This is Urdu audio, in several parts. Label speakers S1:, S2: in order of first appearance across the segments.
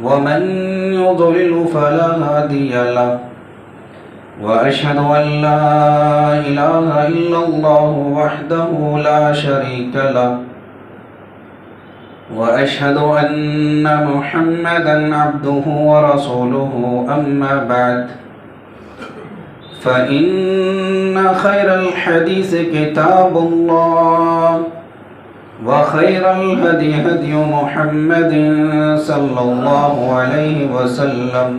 S1: ومن يضلل فلا هادي له وأشهد أن لا إله إلا الله وحده لا شريك له وأشهد أن محمدا عبده ورسوله أما بعد فإن خير الحديث كتاب الله وخير الهدي هدي محمد صلى الله عليه وسلم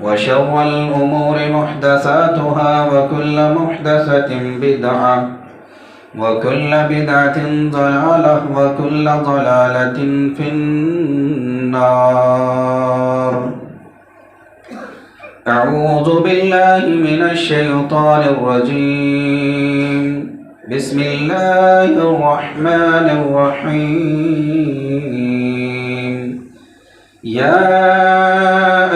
S1: وشر الأمور محدثاتها وكل محدثة بدعة وكل بدعة ضلالة وكل ضلالة في النار. أعوذ بالله من الشيطان الرجيم. بسم الله الرحمن الرحيم. يا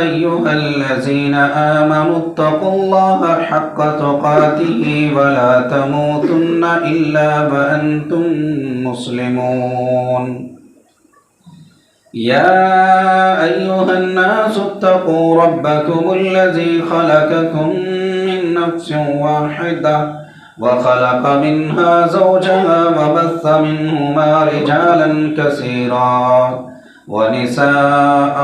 S1: أيها الذين آمنوا اتقوا الله حق تقاته ولا تموتن إلا وأنتم مسلمون. يا أيها الناس اتقوا ربكم الذي خلقكم من نفس واحدة وخلق منها زوجها وبث منهما رجالا كثيرا ونساء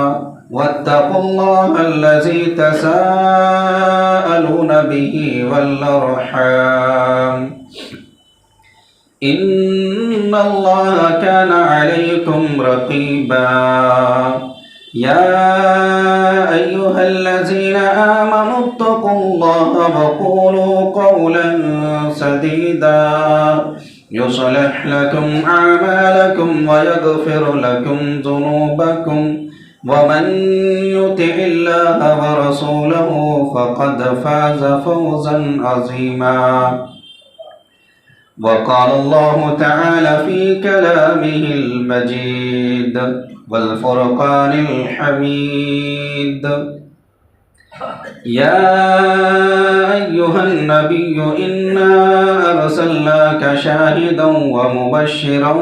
S1: واتقوا الله الذي تساءلون به والأرحام إن الله كان عليكم رقيبا. يا أيها الذين آمنوا اتقوا الله وقولوا قولا سديدا يصلح لكم أعمالكم ويغفر لكم ذنوبكم ومن يطع الله ورسوله فقد فاز فوزا عظيما. وقال الله تعالى في كلامه المجيد والفرقان الحميد. يا أيها النبي إنا أرسلناك شاهدا ومبشرا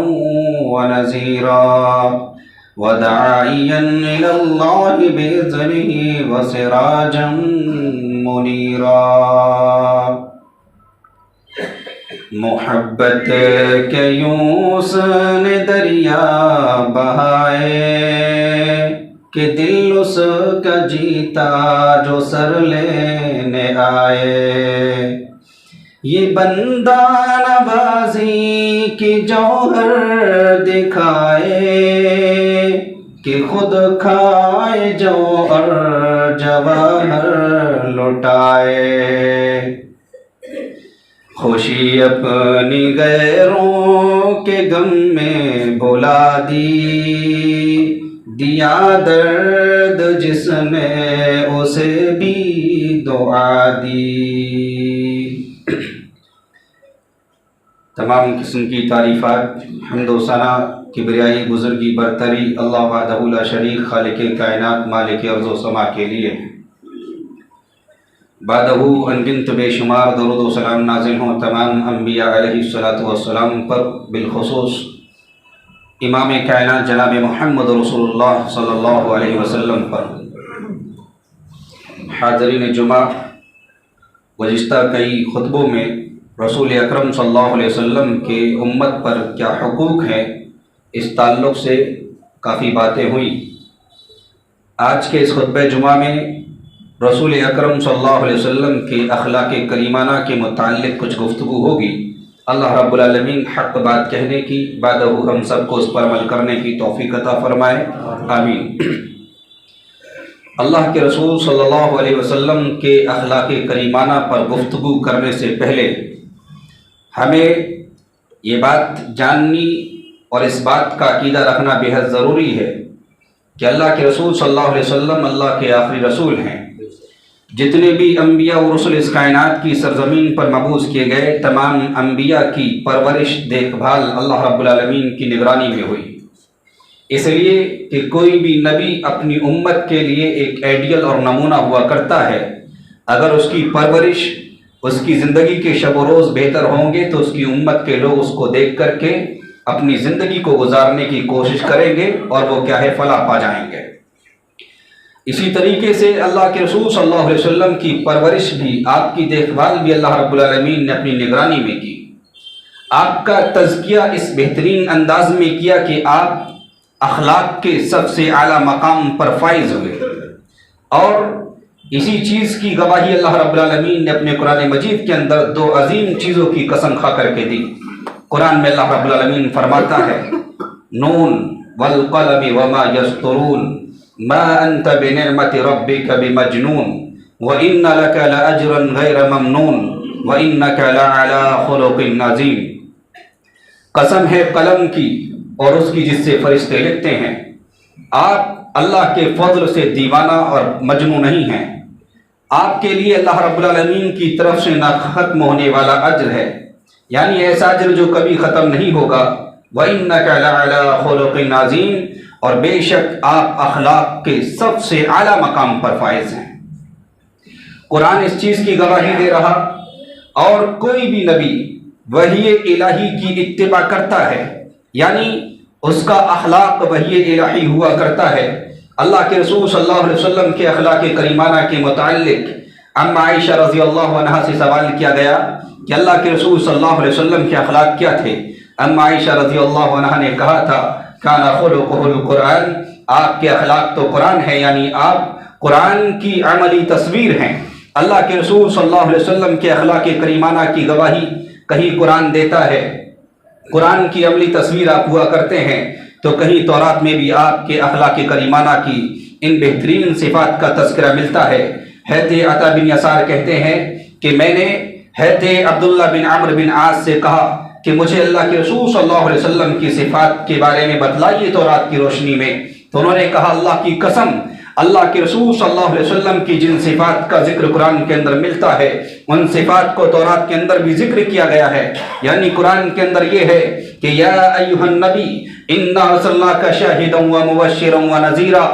S1: ونذيرا وداعيا إلى الله بإذنه وسراجا منيرا. محبت کے یوں نے دریا بہائے کہ دل اس کا جیتا جو سر لینے آئے. یہ بندہ نوازی کی جوہر دکھائے کہ خود کھائے جوہر جواہر لٹائے. خوشی اپنی غیروں کے غم میں بلا دی دیا درد جس نے اسے بھی دعا دی. تمام قسم کی تعریفات حمد و ثنا کبریائی بزرگی برتری اللہ وحدہ لا شریک خالق کائنات مالک ارض و سما کے لیے. بعدہ انگنت بے شمار درود و سلام نازل ہوں تمام انبیاء علیہ السلام پر، بالخصوص امام کائنات جناب محمد رسول اللہ صلی اللہ علیہ وسلم پر. حاضرین جمعہ، گزشتہ کئی خطبوں میں رسول اکرم صلی اللہ علیہ وسلم کے امت پر کیا حقوق ہیں اس تعلق سے کافی باتیں ہوئیں. آج کے اس خطبہ جمعہ میں رسول اکرم صلی اللہ علیہ وسلم کے اخلاق کریمانہ کے متعلق کچھ گفتگو ہوگی. اللہ رب العالمین حق بات کہنے کی، بعد ہم سب کو اس پر عمل کرنے کی توفیق عطا فرمائے، آمین. اللہ کے رسول صلی اللہ علیہ وسلم کے اخلاق کریمانہ پر گفتگو کرنے سے پہلے ہمیں یہ بات جاننی اور اس بات کا عقیدہ رکھنا بے حد ضروری ہے کہ اللہ کے رسول صلی اللہ علیہ وسلم اللہ کے آخری رسول ہیں. جتنے بھی انبیاء اور رسل اس کائنات کی سرزمین پر مبعوث کیے گئے، تمام انبیاء کی پرورش دیکھ بھال اللہ رب العالمین کی نگرانی میں ہوئی. اس لیے کہ کوئی بھی نبی اپنی امت کے لیے ایک آئیڈیل اور نمونہ ہوا کرتا ہے. اگر اس کی پرورش، اس کی زندگی کے شب و روز بہتر ہوں گے تو اس کی امت کے لوگ اس کو دیکھ کر کے اپنی زندگی کو گزارنے کی کوشش کریں گے اور وہ کیا ہے، فلاح پا جائیں گے. اسی طریقے سے اللہ کے رسول صلی اللہ علیہ وسلم کی پرورش بھی، آپ کی دیکھ بھال بھی اللہ رب العالمین نے اپنی نگرانی میں کی۔ آپ کا تزکیہ اس بہترین انداز میں کیا کہ آپ اخلاق کے سب سے اعلیٰ مقام پر فائز ہوئے، اور اسی چیز کی گواہی اللہ رب العالمین نے اپنے قرآن مجید کے اندر دو عظیم چیزوں کی قسم کھا کر کے دی۔ قرآن میں اللہ رب العالمین فرماتا ہے نون والقلم وما یسطرون ما انت بنعمت ربک بمجنون وان لک لاجرا غیر ممنون وانک لعلی خلق عظیم۔ قسم ہے قلم کی اور اس کی جس سے فرشتے لکھتے ہیں، آپ اللہ کے فضل سے دیوانہ اور مجنون نہیں ہیں، آپ کے لیے اللہ رب العالمین کی طرف سے نہ ختم ہونے والا اجر ہے، یعنی ایسا اجر جو کبھی ختم نہیں ہوگا۔ وَإِنَّكَ لَعَلَىٰ خُلُقٍ عَظِيمٍ، اور بے شک آپ اخلاق کے سب سے اعلیٰ مقام پر فائز ہیں۔ قرآن اس چیز کی گواہی دے رہا، اور کوئی بھی نبی وحی الہی کی اتباع کرتا ہے، یعنی اس کا اخلاق وحی الہی ہوا کرتا ہے۔ اللہ کے رسول صلی اللہ علیہ وسلم کے اخلاق کریمانہ کے متعلق ام عائشہ رضی اللہ عنہا سے سوال کیا گیا کہ اللہ کے رسول صلی اللہ علیہ وسلم کے اخلاق کیا تھے؟ ام عائشہ رضی اللہ عنہا نے کہا تھا کان خلقہ القرآن، آپ کے اخلاق تو قرآن ہے، یعنی آپ قرآن کی عملی تصویر ہیں۔ اللہ کے رسول صلی اللہ علیہ وسلم کے اخلاق کریمانہ کی گواہی کہیں قرآن دیتا ہے، قرآن کی عملی تصویر آپ ہوا کرتے ہیں، تو کہیں تورات میں بھی آپ کے اخلاق کریمانہ کی ان بہترین صفات کا تذکرہ ملتا ہے۔ حضرت عطا بن یسار کہتے ہیں کہ میں نے حضرت عبداللہ بن عمرو بن عاص سے کہا کہ مجھے اللہ کے رسول صلی اللہ علیہ وسلم کی صفات کے بارے میں بتلائیے تورات کی روشنی میں، تو انہوں نے کہا اللہ کی قسم، اللہ کے رسول صلی اللہ علیہ وسلم کی جن صفات کا ذکر قرآن کے اندر ملتا ہے ان صفات کو تورات کے اندر بھی ذکر کیا گیا ہے، یعنی قرآن کے اندر یہ ہے کہ یا ایھا النبی انا ارسلناک شاہدا ومبشرا ونذیرا،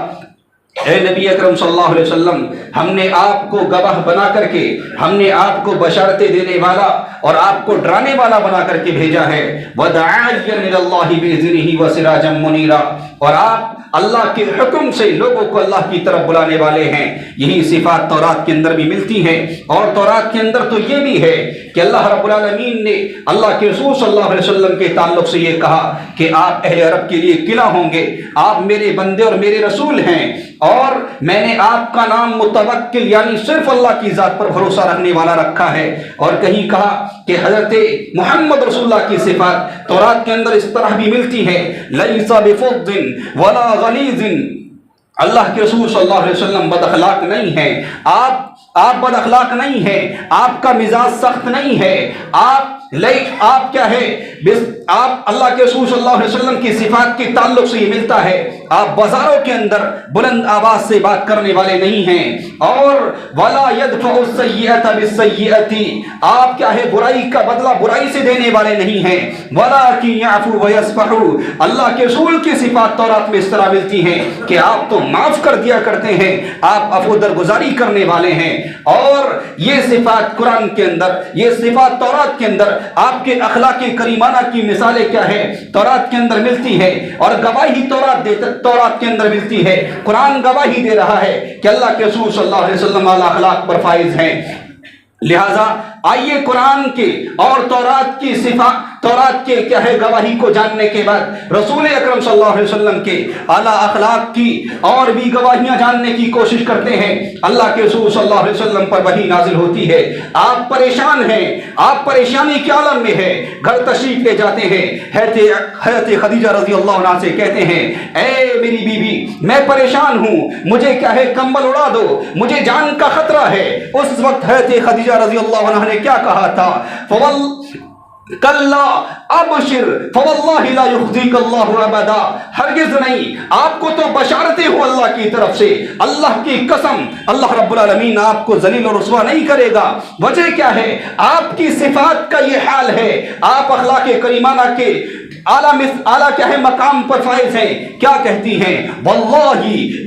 S1: اے نبی اکرم صلی اللہ علیہ وسلم، ہم نے آپ کو گواہ بنا کر کے، ہم نے آپ کو بشارتیں دینے والا اور آپ کو ڈرانے والا بنا کر کے بھیجا ہے، وَدَاعِيًّا إِلَى اللَّهِ بِإِذْنِهِ وَسِرَاجًا مُنِيرًا، اور آپ اللہ کے حکم سے لوگوں کو اللہ کی طرف بلانے والے ہیں۔ یہی صفات تورات کے اندر بھی ملتی ہیں، اور تورات کے اندر تو یہ بھی ہے کہ اللہ رب العالمین نے اللہ کے رسول صلی اللہ علیہ وسلم کے تعلق سے یہ کہا کہ آپ اہل عرب کے لیے قلعہ ہوں گے، آپ میرے بندے اور میرے رسول ہیں، اور میں نے آپ کا نام متوکل یعنی صرف اللہ کی ذات پر بھروسہ رکھنے والا رکھا ہے۔ اور کہیں کہا کہ حضرت محمد رسول اللہ کی صفات تورات کے اندر اس طرح بھی ملتی ہے لیس بفظ ولا غلیظ، اللہ کے رسول صلی اللہ علیہ وسلم بد اخلاق نہیں ہیں، آپ بد اخلاق نہیں ہیں، آپ کا مزاج سخت نہیں ہے، آپ کیا ہے، آپ اللہ کے رسول صلی اللہ علیہ وسلم کی صفات کے تعلق سے یہ ملتا ہے آپ بازاروں کے اندر بلند آواز سے بات کرنے والے نہیں ہیں، اور ولا يدفع السیئۃ بالسیئۃ، آپ کیا ہے برائی کا بدلہ برائی سے دینے والے نہیں ہیں، ولکن یعفو ویصفح، اللہ کے رسول کی صفات تورات میں اس طرح ملتی ہیں کہ آپ تو معاف کر دیا کرتے ہیں، آپ عفو درگزاری کرنے والے ہیں۔ اور یہ صفات قرآن کے اندر، یہ صفات تورات کے اندر آپ کے اخلاق کریمانہ کی مثالیں کیا ہے تورات کے اندر ملتی ہے، اور گواہی تورات کے اندر ملتی ہے، قرآن گواہی دے رہا ہے کہ اللہ کے رسول صلی اللہ علیہ وسلم اعلیٰ اخلاق پر فائز ہیں۔ لہذا آئیے قرآن کے اور تورات کی صفات، تورات کے کیا ہے گواہی کو جاننے کے بعد رسول اکرم صلی اللہ علیہ وسلم کے اعلیٰ اخلاق کی اور بھی گواہیاں جاننے کی کوشش کرتے ہیں۔ اللہ کے رسول صلی اللہ علیہ وسلم پر وحی نازل ہوتی ہے، آپ پریشان ہیں، آپ پریشانی کے عالم میں ہیں، گھر تشریف لے جاتے ہیں، حضرت خدیجہ رضی اللہ عنہا سے کہتے ہیں اے میری بیوی میں پریشان ہوں، مجھے کیا ہے کمبل اڑا دو، مجھے جان کا خطرہ ہے۔ اس وقت حضرت خدیجہ رضی اللہ عنہا نے کیا کہا تھا، کلا ابشر فواللہ لا یخزیک اللہ ابدا، ہرگز نہیں، آپ کو تو بشارتیں ہو اللہ کی طرف سے، اللہ کی قسم اللہ رب العالمین آپ کو ذلیل اور رسوا نہیں کرے گا۔ وجہ کیا ہے، آپ کی صفات کا یہ حال ہے، آپ اخلاق کریمانہ کے اعلیٰ کیا ہے مقام پر فائز ہیں۔ کیا کہتی ہیں، واللہ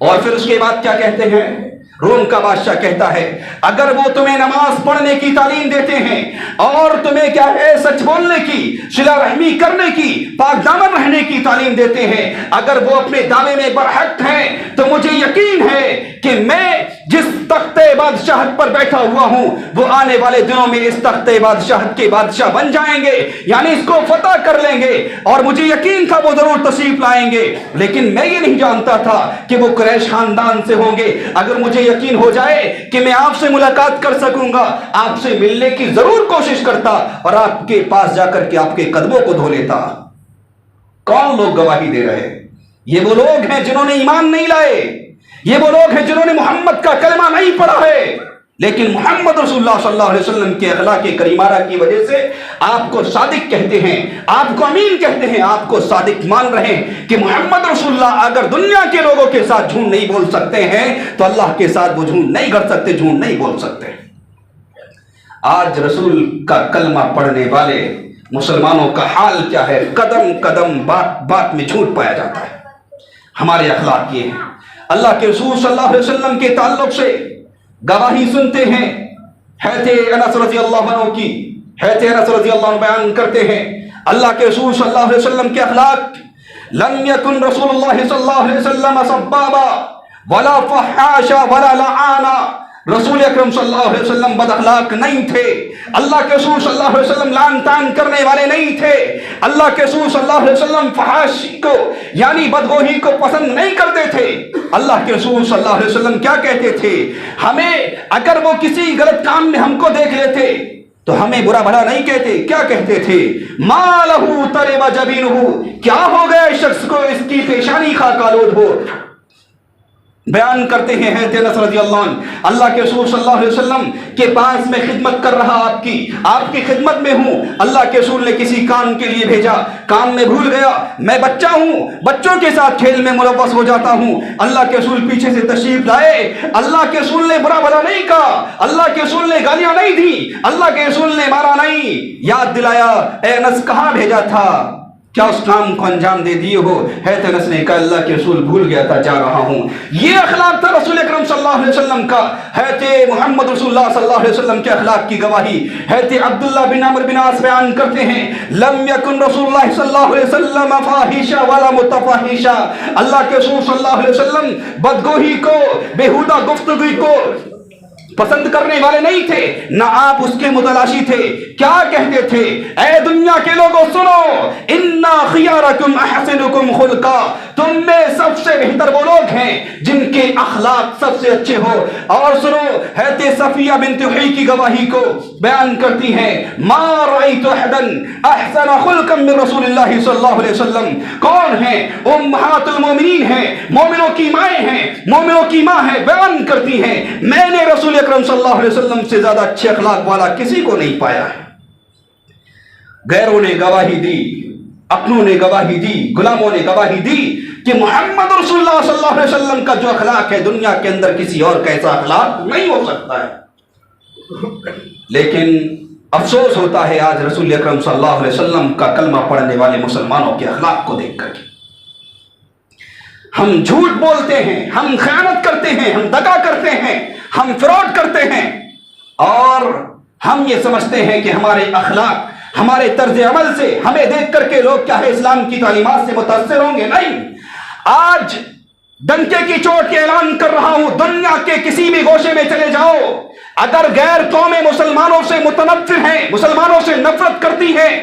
S1: اور پھر اس کے بعد کیا کہتے ہیں؟ روم کا بادشاہ کہتا ہے اگر وہ تمہیں نماز پڑھنے کی تعلیم دیتے ہیں اور تمہیں کیا ہے سچ بولنے کی، صلہ رحمی کرنے کی، پاک دامن رہنے کی تعلیم دیتے ہیں، اگر وہ اپنے دعوے میں برحق ہیں تو مجھے یقین ہے کہ میں جس تخت بادشاہت پر بیٹھا ہوا ہوں وہ آنے والے دنوں میں اس تخت بادشاہت کے بادشاہ بن جائیں گے، یعنی اس کو فتح کر لیں گے، اور مجھے یقین تھا وہ ضرور تشریف لائیں گے، لیکن میں یہ نہیں جانتا تھا کہ وہ قریش خاندان سے ہوں گے۔ اگر مجھے یقین ہو جائے کہ میں آپ سے ملاقات کر سکوں گا، آپ سے ملنے کی ضرور کوشش کرتا اور آپ کے پاس جا کر کے آپ کے قدموں کو دھو لیتا۔ کون لوگ گواہی دے رہے؟ یہ وہ لوگ ہیں جنہوں نے ایمان نہیں لائے، یہ وہ لوگ ہیں جنہوں نے محمد کا کلمہ نہیں پڑھا ہے، لیکن محمد رسول اللہ صلی اللہ علیہ وسلم کے اخلاق کریمانہ کی وجہ سے آپ کو صادق کہتے ہیں، آپ کو امین کہتے ہیں، آپ کو صادق مان رہے ہیں کہ محمد رسول اللہ اگر دنیا کے لوگوں کے ساتھ جھوٹ نہیں بول سکتے ہیں تو اللہ کے ساتھ وہ جھوٹ نہیں کر سکتے، جھوٹ نہیں بول سکتے۔ آج رسول کا کلمہ پڑھنے والے مسلمانوں کا حال کیا ہے؟ قدم قدم بات بات میں جھوٹ پایا جاتا ہے۔ ہمارے اخلاق یہ ہیں۔ اللہ کے رسول صلی اللہ علیہ وسلم کے تعلق سے گواہی سنتے ہیں، حضرت انس رضی اللہ عنہ کی، حضرت انس رضی اللہ عنہ بیان کرتے ہیں اللہ کے رسول صلی اللہ علیہ وسلم کے اخلاق، لم یکن رسول اللہ صلی اللہ علیہ وسلم سبابا ولا فحاشا ولا لعانا، رسول اکرم صلی اللہ علیہ وسلم بد اخلاق نہیں تھے، اللہ کے رسول صلی اللہ علیہ وسلم لعن طعن کرنے والے نہیں تھے، اللہ کے رسول صلی اللہ علیہ وسلم فحاشی کو یعنی بدگوئی کو پسند نہیں کرتے تھے۔ اللہ کے رسول صلی اللہ علیہ وسلم کیا کہتے تھے؟ ہمیں اگر وہ کسی غلط کام میں ہم کو دیکھ لیتے تو ہمیں برا بھلا نہیں کہتے، کیا کہتے تھے؟ ما لہو ترب جبینہ، کیا ہو گیا اس شخص کو اس کی پیشانی خاک آلود ہو۔ بیان کرتے ہیں حضرت انس رضی اللہ عنہ، اللہ کے رسول صلی اللہ علیہ وسلم کے پاس میں خدمت کر رہا، آپ کی خدمت میں ہوں، اللہ کے رسول نے کسی کام کے لیے بھیجا، کام میں بھول گیا، میں بچہ ہوں، بچوں کے ساتھ کھیل میں ملوث ہو جاتا ہوں، اللہ کے رسول پیچھے سے تشریف لائے، اللہ کے رسول نے برا بھلا نہیں کہا، اللہ کے رسول نے گالیاں نہیں دی، اللہ کے رسول نے مارا نہیں، یاد دلایا اے انس کہاں بھیجا تھا، کیا اس کام کو انجام دے دیے ہو؟ حضرت انس نے کہا اللہ کے رسول بھول گیا تھا، جا رہا ہوں۔ یہ اخلاق تھا رسول اکرم صلی اللہ علیہ وسلم کا۔ حضرت محمد رسول اللہ صلی اللہ علیہ وسلم کے اخلاق کی گواہی حضرت عبداللہ بن عمرو بن عاص بیان کرتے ہیں، لم یکن رسول اللہ صلی اللہ علیہ وسلم فاحشا ولا متفحشا، اللہ کے رسول صلی اللہ علیہ وسلم بدگوئی کو، بیہودہ گفتگو کو پسند کرنے والے نہیں تھے، نہ آپ اس کے متلاشی تھے۔ کیا کہتے تھے؟ اے دنیا کے لوگوں سنو، انا خیارکم احسنکم خلقا، تم میں سب سے بہتر وہ لوگ ہیں جن کے اخلاق سب سے اچھے ہو۔ اور سنو حضرت صفیہ بنت حیی کی گواہی کو بیان کرتی ہیں، ما رأیت احدا احسن خلقا من رسول اللہ صلی اللہ علیہ وسلم۔ کون ہیں؟ امہات المومنین ہیں، مومنوں کی مائیں ہیں، مومنوں کی ماں ہے، بیان کرتی ہیں میں نے رسول اکرم صلی اللہ علیہ وسلم سے زیادہ اچھے اخلاق والا کسی کو نہیں پایا ہے۔ غیروں نے گواہی دی، اپنوں نے گواہی دی، غلاموں نے گواہی دی کہ محمد رسول اللہ صلی اللہ علیہ وسلم کا جو اخلاق ہے دنیا کے اندر کسی اور کا ایسا اخلاق نہیں ہو سکتا ہے۔ لیکن افسوس ہوتا ہے آج رسول اکرم صلی اللہ علیہ وسلم کا کلمہ پڑھنے والے مسلمانوں کے اخلاق کو دیکھ کر کے ہم جھوٹ بولتے ہیں، ہم خیانت کرتے ہیں، ہم دغا کرتے ہیں، ہم فراڈ کرتے ہیں، اور ہم یہ سمجھتے ہیں کہ ہمارے اخلاق، ہمارے طرز عمل سے ہمیں دیکھ کر کے لوگ کیا ہے اسلام کی تعلیمات سے متاثر ہوں گے۔ نہیں، آج ڈنکے کی چوٹ کے اعلان کر رہا ہوں، دنیا کے کسی بھی گوشے میں چلے جاؤ، اگر غیر قومیں مسلمانوں سے متنفر ہیں، مسلمانوں سے نفرت کرتی ہیں،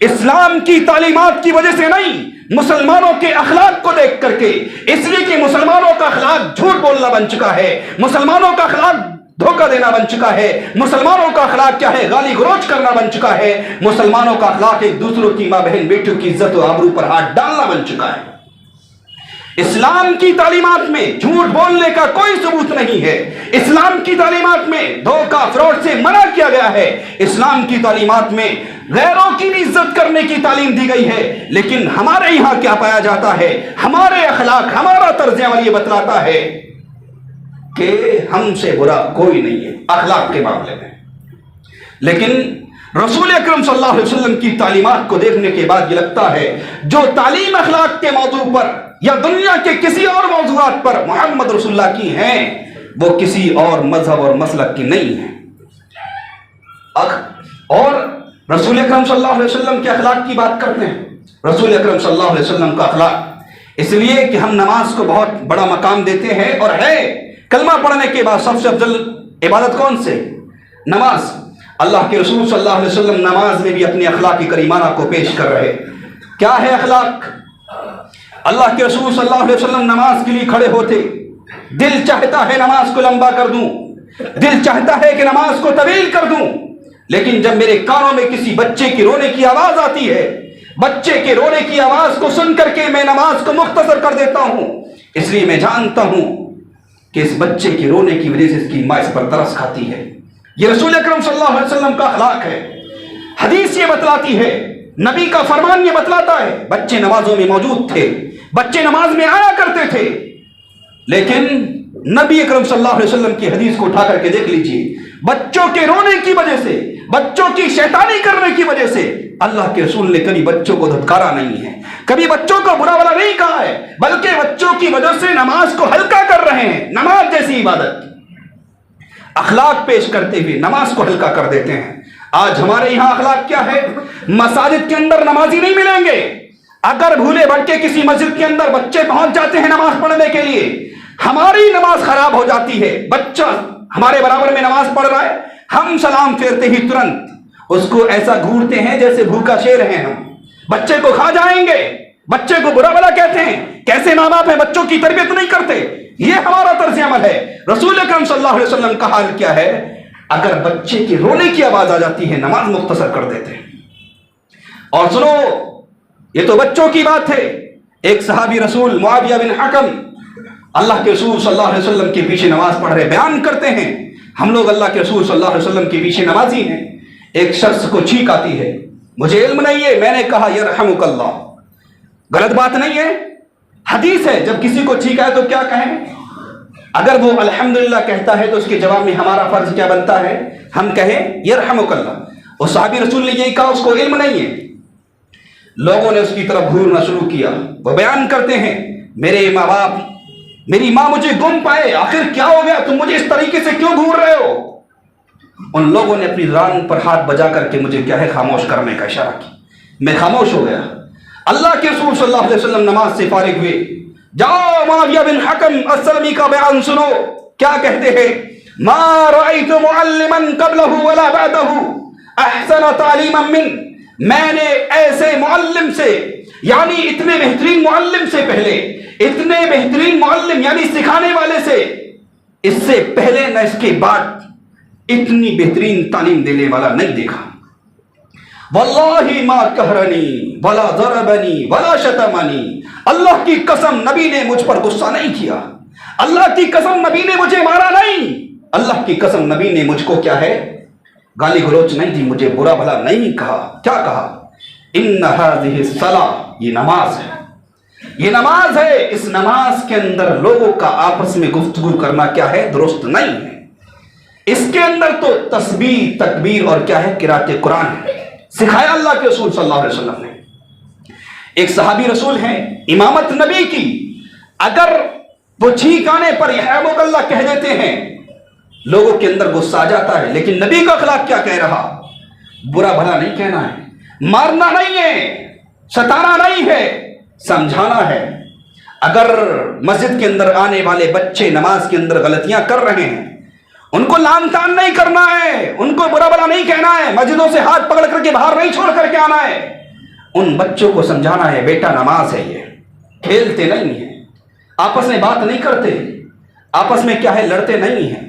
S1: اسلام کی تعلیمات کی وجہ سے نہیں، مسلمانوں کے اخلاق کو دیکھ کر کے، اس لیے کہ مسلمانوں کا اخلاق جھوٹ بولنا بن چکا ہے، مسلمانوں کا اخلاق دھوکہ دینا بن چکا ہے، مسلمانوں کا اخلاق کیا ہے؟ گالی گلوچ کرنا بن چکا ہے، مسلمانوں کا اخلاق ایک دوسروں کی ماں بہن بیٹیوں کی عزت و آبرو پر ہاتھ ڈالنا بن چکا ہے۔ اسلام کی تعلیمات میں جھوٹ بولنے کا کوئی ثبوت نہیں ہے، اسلام کی تعلیمات میں دھوکہ فراڈ سے منع کیا گیا ہے، اسلام کی تعلیمات میں غیروں کی بھی عزت کرنے کی تعلیم دی گئی ہے، لیکن ہمارے یہاں کیا پایا جاتا ہے؟ ہمارے اخلاق، ہمارا طرز عمل یہ بتلاتا ہے کہ ہم سے برا کوئی نہیں ہے اخلاق کے معاملے میں۔ لیکن رسول اکرم صلی اللہ علیہ وسلم کی تعلیمات کو دیکھنے کے بعد یہ لگتا ہے جو تعلیم اخلاق کے موضوع پر یا دنیا کے کسی اور موضوعات پر محمد رسول اللہ کی ہیں، وہ کسی اور مذہب اور مسلک کی نہیں ہیں۔ اور رسول اکرم صلی اللہ علیہ وسلم کے اخلاق کی بات کرتے ہیں۔ رسول اکرم صلی اللہ علیہ وسلم کا اخلاق اس لیے کہ ہم نماز کو بہت بڑا مقام دیتے ہیں، اور ہے کلمہ پڑھنے کے بعد سب سے افضل عبادت کون سے؟ نماز۔ اللہ کے رسول صلی اللہ علیہ وسلم نماز میں بھی اپنی اخلاق کریمانہ کو پیش کر رہے۔ کیا ہے اخلاق؟ اللہ کے رسول صلی اللہ علیہ وسلم نماز کے لیے کھڑے ہوتے، دل چاہتا ہے نماز کو لمبا کر دوں، دل چاہتا ہے کہ نماز کو طویل کر دوں، لیکن جب میرے کانوں میں کسی بچے کی رونے کی آواز آتی ہے، بچے کے رونے کی آواز کو سن کر کے میں نماز کو مختصر کر دیتا ہوں، اس لیے میں جانتا ہوں کہ اس بچے کے رونے کی وجہ سے اس کی ماں اس پر ترس کھاتی ہے۔ یہ رسول اکرم صلی اللہ علیہ وسلم کا اخلاق ہے۔ حدیث یہ بتلاتی ہے، نبی کا فرمان یہ بتلاتا ہے، بچے نمازوں میں موجود تھے، بچے نماز میں آیا کرتے تھے، لیکن نبی اکرم صلی اللہ علیہ وسلم کی حدیث کو اٹھا کر کے دیکھ لیجئے، بچوں کے رونے کی وجہ سے، بچوں کی شیطانی کرنے کی وجہ سے اللہ کے رسول نے کبھی بچوں کو دھتکارا نہیں ہے، کبھی بچوں کو برا بھلا نہیں کہا ہے، بلکہ بچوں کی وجہ سے نماز کو ہلکا کر رہے ہیں۔ نماز جیسی عبادت اخلاق پیش کرتے ہوئے نماز کو ہلکا کر دیتے ہیں۔ آج ہمارے یہاں اخلاق کیا ہے؟ مساجد کے اندر نمازی نہیں ملیں گے۔ اگر بھولے بھٹکے کسی مسجد کے اندر بچے پہنچ جاتے ہیں نماز پڑھنے کے لیے، ہماری نماز خراب ہو جاتی ہے۔ بچہ ہمارے برابر میں نماز پڑھ رہا ہے، ہم سلام پھیرتے ہی ترنت اس کو ایسا گھورتے ہیں جیسے بھوکا شیر ہیں ہم، بچے کو کھا جائیں گے، بچے کو برا بھلا کہتے ہیں۔ کیسے ماں باپ ہیں، بچوں کی تربیت نہیں کرتے۔ یہ ہمارا طرز عمل ہے۔ رسول اکرم صلی اللہ علیہ وسلم کا حال کیا ہے؟ اگر بچے کے رونے کی آواز آ جاتی ہے نماز مختصر کر دیتے ہیں۔ اور سنو، یہ تو بچوں کی بات ہے۔ ایک صحابی رسول معاویہ بن حکم اللہ کے رسول صلی اللہ علیہ وسلم کے پیچھے نماز پڑھ رہے، بیان کرتے ہیں ہم لوگ اللہ کے رسول صلی اللہ علیہ وسلم کے پیچھے نمازی ہیں۔ ایک شخص کو چھینک آتی ہے، مجھے علم نہیں ہے، میں نے کہا یرحمک اللہ۔ غلط بات نہیں ہے، حدیث ہے، جب کسی کو چھینک آئے تو کیا کہیں؟ اگر وہ الحمدللہ کہتا ہے تو اس کے جواب میں ہمارا فرض کیا بنتا ہے؟ ہم کہیں یرحمک اللہ۔ اور صحابی رسول نے یہی کہا، اس کو علم نہیں ہے۔ لوگوں نے اس کی طرف گھورنا شروع کیا۔ وہ بیان کرتے ہیں میرے ماں باپ، میری ماں مجھے گم پائے، آخر کیا ہو گیا، تم مجھے اس طریقے سے کیوں گھور رہے ہو؟ ان لوگوں نے اپنی ران پر ہاتھ بجا کر کے مجھے کیا ہے خاموش کرنے کا اشارہ کیا۔ میں خاموش ہو گیا۔ اللہ کے رسول صلی اللہ علیہ وسلم نماز سے فارغ ہوئے۔ جاؤ معاویہ بن حکم السلمی کا بیان سنو، کیا کہتے ہیں؟ ما رأیت معلما قبلہ ولا بعدہ احسن تعلیما من، میں نے ایسے معلم سے، یعنی اتنے بہترین معلم سے پہلے، اتنے بہترین معلم یعنی سکھانے والے سے اس سے پہلے نہ اس کے بعد اتنی بہترین تعلیم دینے والا نہیں دیکھا۔ واللہ ما قہرنی ولا ضربنی ولا شتمنی، اللہ کی قسم نبی نے مجھ پر غصہ نہیں کیا، اللہ کی قسم نبی نے مجھے مارا نہیں، اللہ کی قسم نبی نے مجھ کو کیا ہے گالی گلوچ نہیں دی، مجھے برا بھلا نہیں کہا۔ کیا کہا؟ ان هذه الصلاۃ، یہ نماز ہے، یہ نماز ہے، اس نماز کے اندر لوگوں کا آپس میں گفتگو کرنا کیا ہے درست نہیں ہے، اس کے اندر تو تسبیح تکبیر اور کیا ہے قرات قرآن ہے، سکھایا اللہ کے رسول صلی اللہ علیہ وسلم نے۔ ایک صحابی رسول ہیں، امامت نبی کی، اگر وہ چھینک آنے پر یرحمک اللہ کہہ دیتے ہیں لوگوں کے اندر غصہ آ جاتا ہے، لیکن نبی کا اخلاق کیا کہہ رہا؟ برا بھلا نہیں کہنا ہے، مارنا نہیں ہے، ستانا نہیں ہے، سمجھانا ہے۔ اگر مسجد کے اندر آنے والے بچے نماز کے اندر غلطیاں کر رہے ہیں، ان کو لام تان نہیں کرنا ہے، ان کو برا بھلا نہیں کہنا ہے، مسجدوں سے ہاتھ پکڑ کر کے باہر نہیں چھوڑ کر کے آنا ہے، ان بچوں کو سمجھانا ہے بیٹا نماز ہے، یہ کھیلتے نہیں ہیں، آپس میں بات نہیں کرتے، آپس میں کیا ہے لڑتے نہیں ہیں،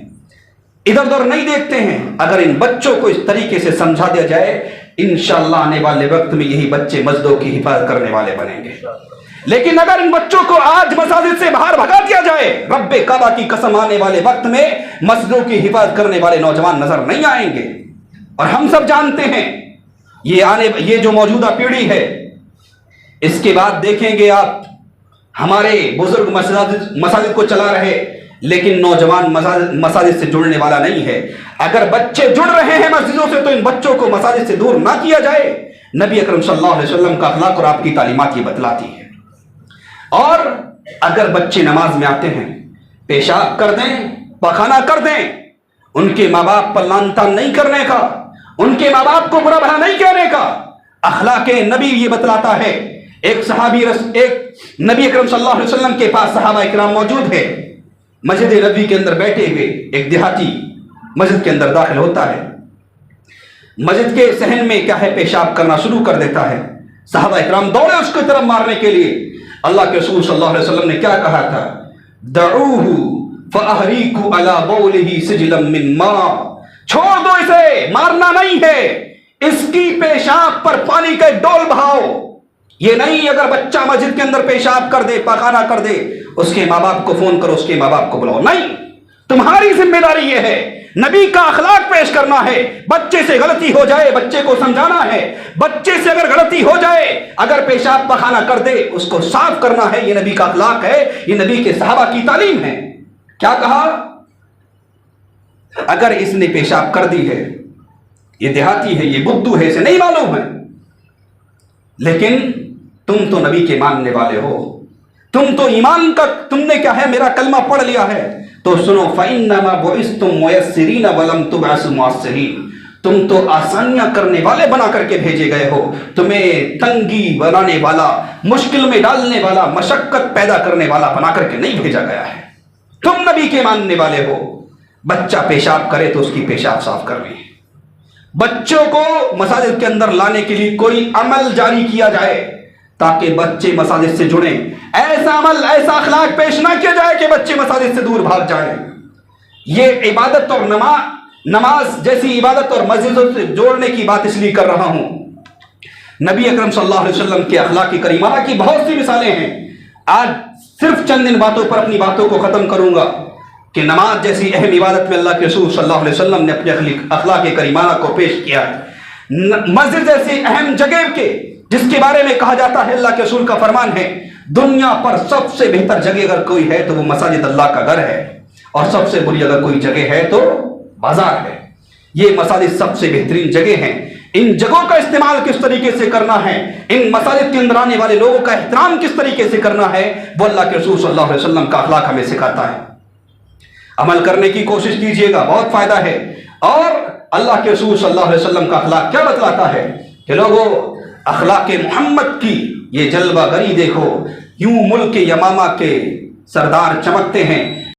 S1: ادھر ادھر نہیں دیکھتے ہیں۔ اگر ان بچوں کو اس طریقے سے سمجھا دیا جائے، انشاءاللہ آنے والے وقت میں یہی بچے مسجدوں کی حفاظت کرنے والے بنیں گے۔ لیکن اگر ان بچوں کو آج مساجد سے باہر بھگا دیا جائے، رب کعبہ کی قسم آنے والے وقت میں مسجدوں کی حفاظت کرنے والے نوجوان نظر نہیں آئیں گے۔ اور ہم سب جانتے ہیں یہ جو موجودہ پیڑھی ہے، اس کے بعد دیکھیں گے آپ ہمارے بزرگ مساجد کو چلا رہے، لیکن نوجوان مساجد سے جڑنے والا نہیں ہے۔ اگر بچے جڑ رہے ہیں مسجدوں سے تو ان بچوں کو مساجد سے دور نہ کیا جائے۔ نبی اکرم صلی اللہ علیہ وسلم کا اخلاق اور آپ کی تعلیمات یہ بتلاتی ہے۔ اور اگر بچے نماز میں آتے ہیں پیشاب کر دیں پخانہ کر دیں، ان کے ماں باپ پر لعن طعن نہیں کرنے کا، ان کے ماں باپ کو برا بھلا نہیں کہنے کا۔ اخلاق نبی یہ بتلاتا ہے۔ ایک نبی اکرم صلی اللہ علیہ وسلم کے پاس صحابہ اکرام موجود ہے، مسجد نبوی کے اندر بیٹھے ہوئے ایک دیہاتی مسجد کے اندر داخل ہوتا ہے، مسجد کے صحن میں کیا ہے پیشاب کرنا شروع کر دیتا ہے۔ صحابہ اکرام دوڑے اس کی طرف مارنے کے لیے۔ اللہ کے رسول صلی اللہ علیہ وسلم نے کیا کہا تھا؟ دعوہ فاہریکوا علی بولہ سجلا من ماء، چھوڑ دو اسے، مارنا نہیں ہے، اس کی پیشاب پر پانی کا ایک ڈول بہاؤ۔ یہ نہیں اگر بچہ مسجد کے اندر پیشاب کر دے پخانہ کر دے اس کے ماں باپ کو فون کرو، اس کے ماں باپ کو بلاؤ، نہیں، تمہاری ذمہ داری یہ ہے، نبی کا اخلاق پیش کرنا ہے۔ بچے سے غلطی ہو جائے بچے کو سمجھانا ہے، بچے سے اگر غلطی ہو جائے اگر پیشاب پخانہ کر دے اس کو صاف کرنا ہے، یہ نبی کا اخلاق ہے، یہ نبی کے صحابہ کی تعلیم ہے۔ کیا کہا؟ اگر اس نے پیشاب کر دی ہے، یہ دیہاتی ہے، یہ بدھو ہے، اسے نہیں معلوم ہے، لیکن تم تو نبی کے ماننے والے ہو، تم تو ایمان کا، تم نے کیا ہے میرا کلمہ پڑھ لیا ہے، تو سنو فَإِنَّمَا بُعِثْتُم مُيَسِّرِينَ وَلَمْ تُبْعَثُوا مُعَسِّرِينَ، تم تو آسانیاں کرنے والے بنا کر کے بھیجے گئے ہو، تمہیں تنگی بنانے والا، مشکل میں ڈالنے والا، مشقت پیدا کرنے والا بنا کر کے نہیں بھیجا گیا ہے، تم نبی کے ماننے والے ہو۔ بچہ پیشاب کرے تو اس کی پیشاب صاف کرنی ہے۔ بچوں کو مساجد کے اندر لانے کے لیے کوئی عمل جاری کیا جائے تاکہ بچے مساجد سے جڑیں، ایسا عمل ایسا اخلاق پیش نہ کیا جائے کہ بچے مساجد سے دور بھاگ جائیں۔ یہ عبادت اور نماز جیسی عبادت اور مسجدوں سے جوڑنے کی بات اس لیے کر رہا ہوں، نبی اکرم صلی اللہ علیہ وسلم کے اخلاق کریمانہ کی بہت سی مثالیں ہیں۔ آج صرف چند ان باتوں پر اپنی باتوں کو ختم کروں گا کہ نماز جیسی اہم عبادت میں اللہ کے رسول صلی اللہ علیہ وسلم نے اپنے اخلاق کریمانہ کو پیش کیا ہے۔ مسجد جیسی اہم جگہ کے جس کے بارے میں کہا جاتا ہے، اللہ کے رسول کا فرمان ہے، دنیا پر سب سے بہتر جگہ اگر کوئی ہے تو وہ مساجد اللہ کا گھر ہے، اور سب سے بری اگر کوئی جگہ ہے تو بازار ہے۔ یہ مساجد سب سے بہترین جگہ ہیں۔ ان جگہوں کا استعمال کس طریقے سے کرنا ہے، ان مساجد کے اندر آنے والے لوگوں کا احترام کس طریقے سے کرنا ہے، وہ اللہ کے رسول صلی اللہ علیہ وسلم کا اخلاق ہمیں سکھاتا ہے۔ عمل کرنے کی کوشش کیجئے گا، بہت فائدہ ہے۔ اور اللہ کے رسول صلی اللہ علیہ وسلم کا اخلاق کیا بتلاتا ہے کہ لوگوں اخلاق محمد کی یہ جلوہ گری دیکھو، یوں ملک یمامہ کے سردار چمکتے ہیں،